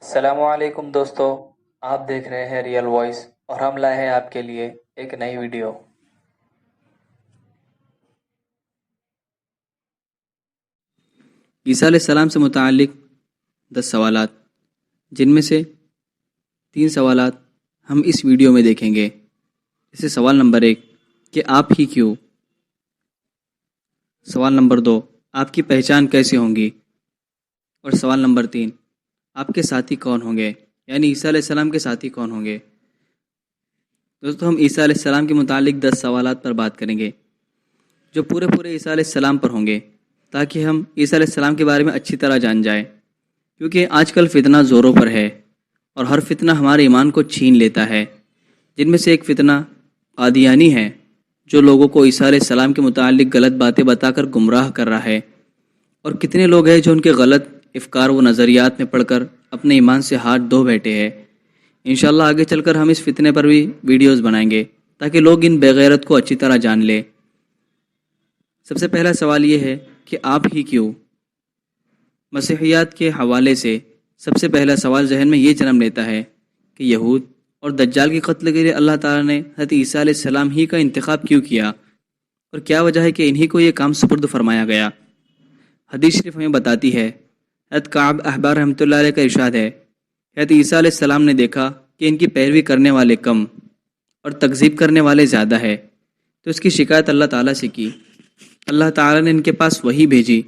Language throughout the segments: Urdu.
السلام علیکم دوستو، آپ دیکھ رہے ہیں ریئل وائس اور ہم لائے ہیں آپ کے لیے ایک نئی ویڈیو۔ عیسیٰ علیہ السلام سے متعلق 10 سوالات، جن میں سے 3 سوالات ہم اس ویڈیو میں دیکھیں گے۔ جیسے سوال نمبر 1 کہ آپ ہی کیوں؟ سوال نمبر 2 آپ کی پہچان کیسے ہوں گی؟ اور سوال نمبر 3 آپ کے ساتھی کون ہوں گے؟ یعنی عیسیٰ علیہ السلام کے ساتھی کون ہوں گے؟ دوستو، ہم عیسیٰ علیہ السلام کے متعلق 10 سوالات پر بات کریں گے جو پورے عیسیٰ علیہ السلام پر ہوں گے، تاکہ ہم عیسیٰ علیہ السلام کے بارے میں اچھی طرح جان جائیں۔ کیونکہ آج کل فتنہ زوروں پر ہے اور ہر فتنہ ہمارے ایمان کو چھین لیتا ہے، جن میں سے ایک فتنہ قادیانی ہے، جو لوگوں کو عیسیٰ علیہ السلام کے متعلق غلط باتیں بتا کر گمراہ کر رہا ہے، اور کتنے لوگ ہیں جو ان کے غلط افکار و نظریات میں پڑھ کر اپنے ایمان سے ہاتھ دھو بیٹھے ہیں۔ انشاءاللہ آگے چل کر ہم اس فتنے پر بھی ویڈیوز بنائیں گے تاکہ لوگ ان بے غیرت کو اچھی طرح جان لیں۔ سب سے پہلا سوال یہ ہے کہ آپ ہی کیوں؟ مسیحیات کے حوالے سے سب سے پہلا سوال ذہن میں یہ جنم لیتا ہے کہ یہود اور دجال کے قتل کے لیے اللہ تعالیٰ نے حضرت عیسیٰ علیہ السلام ہی کا انتخاب کیوں کیا، اور کیا وجہ ہے کہ انہی کو یہ کام سپرد فرمایا گیا؟ حدیث شریف ہمیں بتاتی ہے، حضرت کعب احبار رحمۃ اللہ علیہ کا ارشاد ہے، حضرت عیسیٰ علیہ السلام نے دیکھا کہ ان کی پیروی کرنے والے کم اور تکذیب کرنے والے زیادہ ہے، تو اس کی شکایت اللہ تعالیٰ سے کی۔ اللہ تعالیٰ نے ان کے پاس وحی بھیجی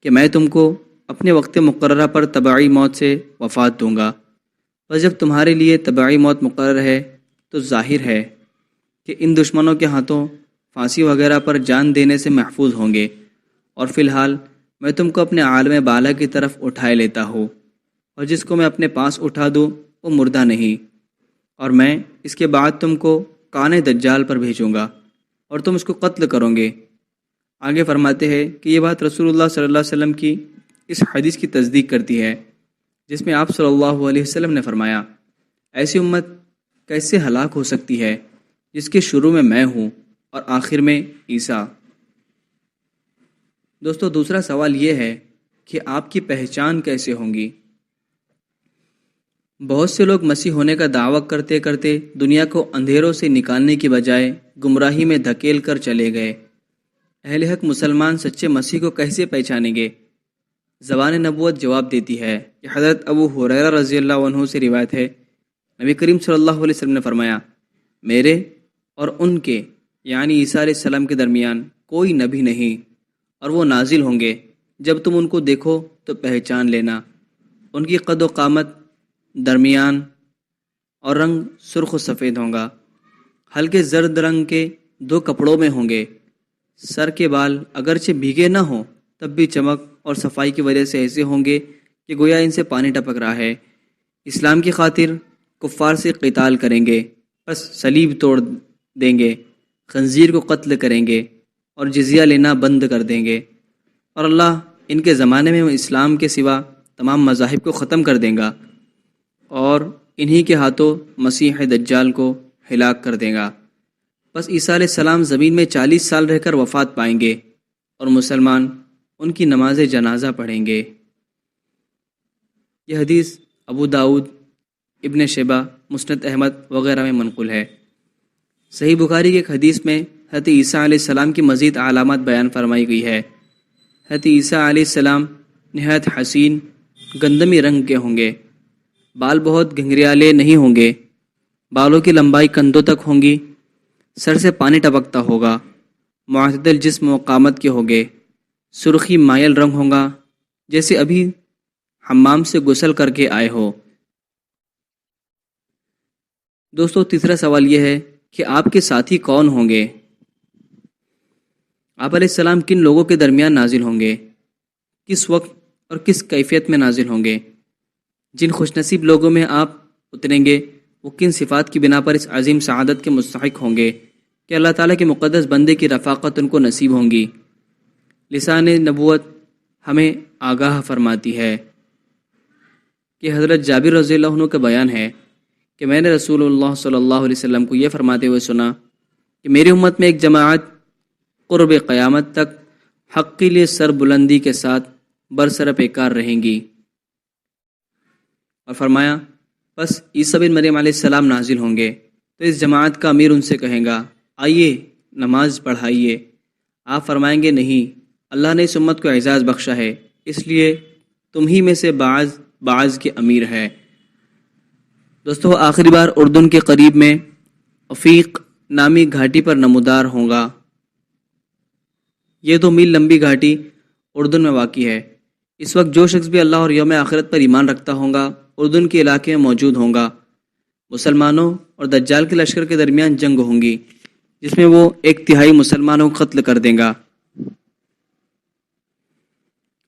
کہ میں تم کو اپنے وقت مقررہ پر طبعی موت سے وفات دوں گا، بس جب تمہارے لیے طبعی موت مقرر ہے تو ظاہر ہے کہ ان دشمنوں کے ہاتھوں پھانسی وغیرہ پر جان دینے سے محفوظ ہوں گے، اور فی الحال میں تم کو اپنے عالم بالا کی طرف اٹھائے لیتا ہوں، اور جس کو میں اپنے پاس اٹھا دوں وہ مردہ نہیں، اور میں اس کے بعد تم کو کان دجال پر بھیجوں گا اور تم اس کو قتل کرو گے۔ آگے فرماتے ہیں کہ یہ بات رسول اللہ صلی اللہ علیہ وسلم کی اس حدیث کی تصدیق کرتی ہے، جس میں آپ صلی اللہ علیہ وسلم نے فرمایا، ایسی امت کیسے ہلاک ہو سکتی ہے جس کے شروع میں ہوں اور آخر میں عیسیٰ۔ دوستو، دوسرا سوال یہ ہے کہ آپ کی پہچان کیسے ہوں گی؟ بہت سے لوگ مسیح ہونے کا دعویٰ کرتے کرتے دنیا کو اندھیروں سے نکالنے کی بجائے گمراہی میں دھکیل کر چلے گئے۔ اہل حق مسلمان سچے مسیح کو کیسے پہچانیں گے؟ زبان نبوت جواب دیتی ہے کہ حضرت ابو ہریرہ رضی اللہ عنہ سے روایت ہے، نبی کریم صلی اللہ علیہ وسلم نے فرمایا، میرے اور ان کے یعنی عیسیٰ علیہ السلام کے درمیان کوئی نبی نہیں، اور وہ نازل ہوں گے، جب تم ان کو دیکھو تو پہچان لینا۔ ان کی قد و قامت، درمیان اور رنگ سرخ و سفید ہوگا، ہلکے زرد رنگ کے 2 کپڑوں میں ہوں گے، سر کے بال اگرچہ بھیگے نہ ہوں تب بھی چمک اور صفائی کی وجہ سے ایسے ہوں گے کہ گویا ان سے پانی ٹپک رہا ہے۔ اسلام کی خاطر کفار سے قتال کریں گے، بس صلیب توڑ دیں گے، خنزیر کو قتل کریں گے اور جزیہ لینا بند کر دیں گے، اور اللہ ان کے زمانے میں اسلام کے سوا تمام مذاہب کو ختم کر دیں گا، اور انہی کے ہاتھوں مسیح دجال کو ہلاک کر دے گا۔ بس عیسیٰ علیہ السلام زمین میں 40 سال رہ کر وفات پائیں گے، اور مسلمان ان کی نماز جنازہ پڑھیں گے۔ یہ حدیث ابو داؤد، ابن شیبہ، مسند احمد وغیرہ میں منقول ہے۔ صحیح بخاری کی ایک حدیث میں حضرت عیسیٰ علیہ السلام کی مزید علامات بیان فرمائی گئی ہے۔ حضرت عیسیٰ علیہ السلام نہایت حسین گندمی رنگ کے ہوں گے، بال بہت گھنگریالے نہیں ہوں گے، بالوں کی لمبائی کندھوں تک ہوں گی، سر سے پانی ٹپکتا ہوگا، معتدل جسم و قامت کے ہوں گے، سرخی مائل رنگ ہوگا جیسے ابھی حمام سے غسل کر کے آئے ہو۔ دوستو، تیسرا سوال یہ ہے کہ آپ کے ساتھی کون ہوں گے؟ آپ علیہ السلام کن لوگوں کے درمیان نازل ہوں گے، کس وقت اور کس کیفیت میں نازل ہوں گے؟ جن خوش نصیب لوگوں میں آپ اتریں گے وہ کن صفات کی بنا پر اس عظیم سعادت کے مستحق ہوں گے کہ اللہ تعالیٰ کے مقدس بندے کی رفاقت ان کو نصیب ہوں گی؟ لسان نبوت ہمیں آگاہ فرماتی ہے کہ حضرت جابر رضی اللہ عنہ کا بیان ہے کہ میں نے رسول اللہ صلی اللہ علیہ وسلم کو یہ فرماتے ہوئے سنا کہ میری امت میں ایک جماعت قرب قیامت تک حق کے لیے سر بلندی کے ساتھ برسر پیکار رہیں گی۔ اور فرمایا بس عیسیٰ بن مریم علیہ السلام نازل ہوں گے تو اس جماعت کا امیر ان سے کہے گا آئیے نماز پڑھائیے۔ آپ فرمائیں گے نہیں، اللہ نے اس امت کو اعزاز بخشا ہے، اس لیے تم ہی میں سے بعض کے امیر ہے۔ دوستو آخری بار اردن کے قریب میں عفیق نامی گھاٹی پر نمودار ہوگا۔ یہ 2 میل لمبی گھاٹی اردن میں واقع ہے۔ اس وقت جو شخص بھی اللہ اور یوم آخرت پر ایمان رکھتا ہوگا اردن کے علاقے میں موجود ہوگا۔ مسلمانوں اور دجال کے لشکر کے درمیان جنگ ہوگی جس میں وہ 1/3 مسلمانوں کو قتل کر دے گا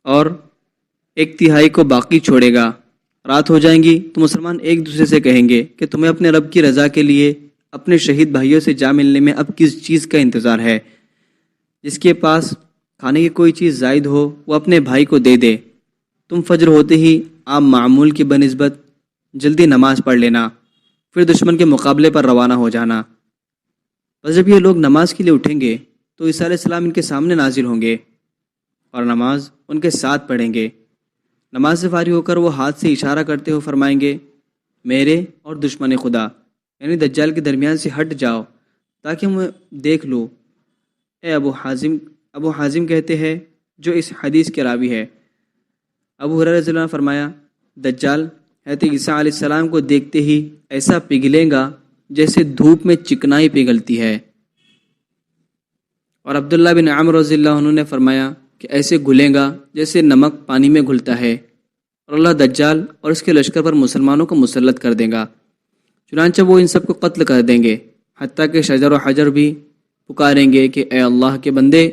اور 1/3 کو باقی چھوڑے گا۔ رات ہو جائیں گی تو مسلمان ایک دوسرے سے کہیں گے کہ تمہیں اپنے رب کی رضا کے لیے اپنے شہید بھائیوں سے جا ملنے میں اب کس چیز کا انتظار ہے؟ جس کے پاس کھانے کی کوئی چیز زائد ہو وہ اپنے بھائی کو دے دے۔ تم فجر ہوتے ہی عام معمول کی بنسبت جلدی نماز پڑھ لینا، پھر دشمن کے مقابلے پر روانہ ہو جانا۔ بس جب یہ لوگ نماز کے لیے اٹھیں گے تو عیسیٰ علیہ السلام ان کے سامنے نازل ہوں گے اور نماز ان کے ساتھ پڑھیں گے۔ نماز سے فارغ ہو کر وہ ہاتھ سے اشارہ کرتے ہوئے فرمائیں گے میرے اور دشمن خدا یعنی دجال کے درمیان سے ہٹ جاؤ تاکہ میں دیکھ لوں۔ اے ابو حازم کہتے ہیں جو اس حدیث کے راوی ہے۔ ابو ہریرہ رضی اللہ عنہ فرمایا دجال حضرت عیسیٰ علیہ السلام کو دیکھتے ہی ایسا پگھلے گا جیسے دھوپ میں چکنائی پگھلتی ہے۔ اور عبداللہ بن عمرو رضی اللہ عنہ نے فرمایا کہ ایسے گھلے گا جیسے نمک پانی میں گھلتا ہے، اور اللہ دجال اور اس کے لشکر پر مسلمانوں کو مسلط کر دے گا۔ چنانچہ وہ ان سب کو قتل کر دیں گے، حتیٰ کہ شجر و حجر بھی پکاریں گے کہ اے اللہ کے بندے،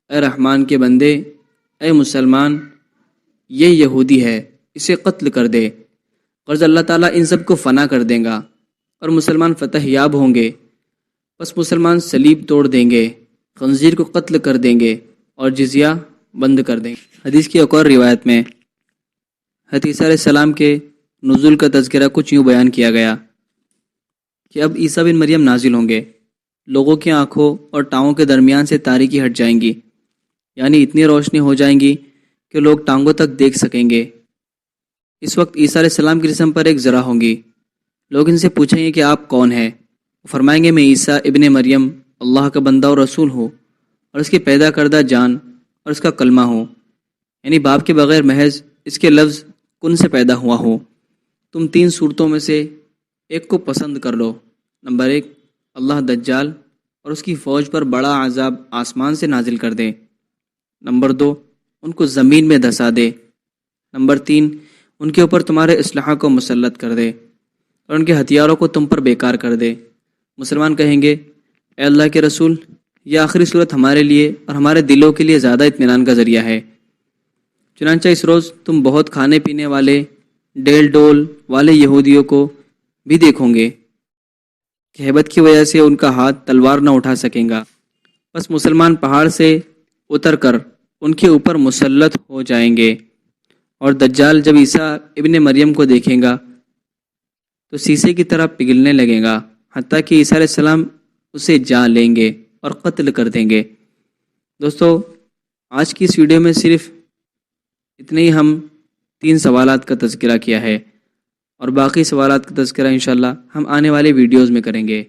اے رحمان کے بندے، اے مسلمان، یہ یہودی ہے، اسے قتل کر دے۔ غرض اللہ تعالیٰ ان سب کو فنا کر دے گا اور مسلمان فتح یاب ہوں گے۔ پس مسلمان صلیب توڑ دیں گے، خنزیر کو قتل کر دیں گے اور جزیہ بند کر دیں گے۔ حدیث کی ایک اور روایت میں حضرت عیسیٰ علیہ السلام کے نزول کا تذکرہ کچھ یوں بیان کیا گیا کہ اب عیسیٰ بن مریم نازل ہوں گے، لوگوں کی آنکھوں اور ٹانگوں کے درمیان سے تاریکی ہٹ جائیں گی، یعنی اتنی روشنی ہو جائیں گی کہ لوگ ٹانگوں تک دیکھ سکیں گے۔ اس وقت عیسیٰ علیہ السلام کے جسم پر ایک ذرا ہوں گی۔ لوگ ان سے پوچھیں گے کہ آپ کون ہیں؟ وہ فرمائیں گے میں عیسیٰ ابن مریم اللہ کا بندہ اور رسول ہوں اور اس کی پیدا کردہ جان اور اس کا کلمہ ہوں، یعنی باپ کے بغیر محض اس کے لفظ کن سے پیدا ہوا ہوں۔ تم 3 صورتوں میں سے ایک کو پسند کر لو۔ نمبر 1، اللہ دجال اور اس کی فوج پر بڑا عذاب آسمان سے نازل کر دے۔ نمبر 2، ان کو زمین میں دھسا دے۔ نمبر 3، ان کے اوپر تمہارے اسلحہ کو مسلط کر دے اور ان کے ہتھیاروں کو تم پر بیکار کر دے۔ مسلمان کہیں گے اے اللہ کے رسول، یہ آخری صورت ہمارے لیے اور ہمارے دلوں کے لیے زیادہ اطمینان کا ذریعہ ہے۔ چنانچہ اس روز تم بہت کھانے پینے والے ڈیل ڈول والے یہودیوں کو بھی دیکھو گے کہ ہیبت کی وجہ سے ان کا ہاتھ تلوار نہ اٹھا سکیں گا۔ بس مسلمان پہاڑ سے اتر کر ان کے اوپر مسلط ہو جائیں گے، اور دجال جب عیسیٰ ابن مریم کو دیکھیں گا تو شیشے کی طرح پگھلنے لگے گا، حتیٰ کہ عیسیٰ علیہ السلام اسے جا لیں گے اور قتل کر دیں گے۔ دوستو آج کی اس ویڈیو میں صرف اتنے ہی ہم 3 سوالات کا تذکرہ کیا ہے، اور باقی سوالات کا تذکرہ انشاءاللہ ہم آنے والے ویڈیوز میں کریں گے۔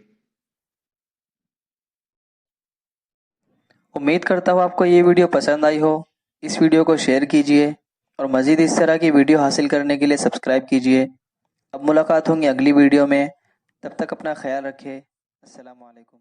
امید کرتا ہوں آپ کو یہ ویڈیو پسند آئی ہو۔ اس ویڈیو کو شیئر کیجیے اور مزید اس طرح کی ویڈیو حاصل کرنے کے لیے سبسکرائب کیجیے۔ اب ملاقات ہوں گی اگلی ویڈیو میں، تب تک اپنا خیال رکھیں۔ السلام علیکم۔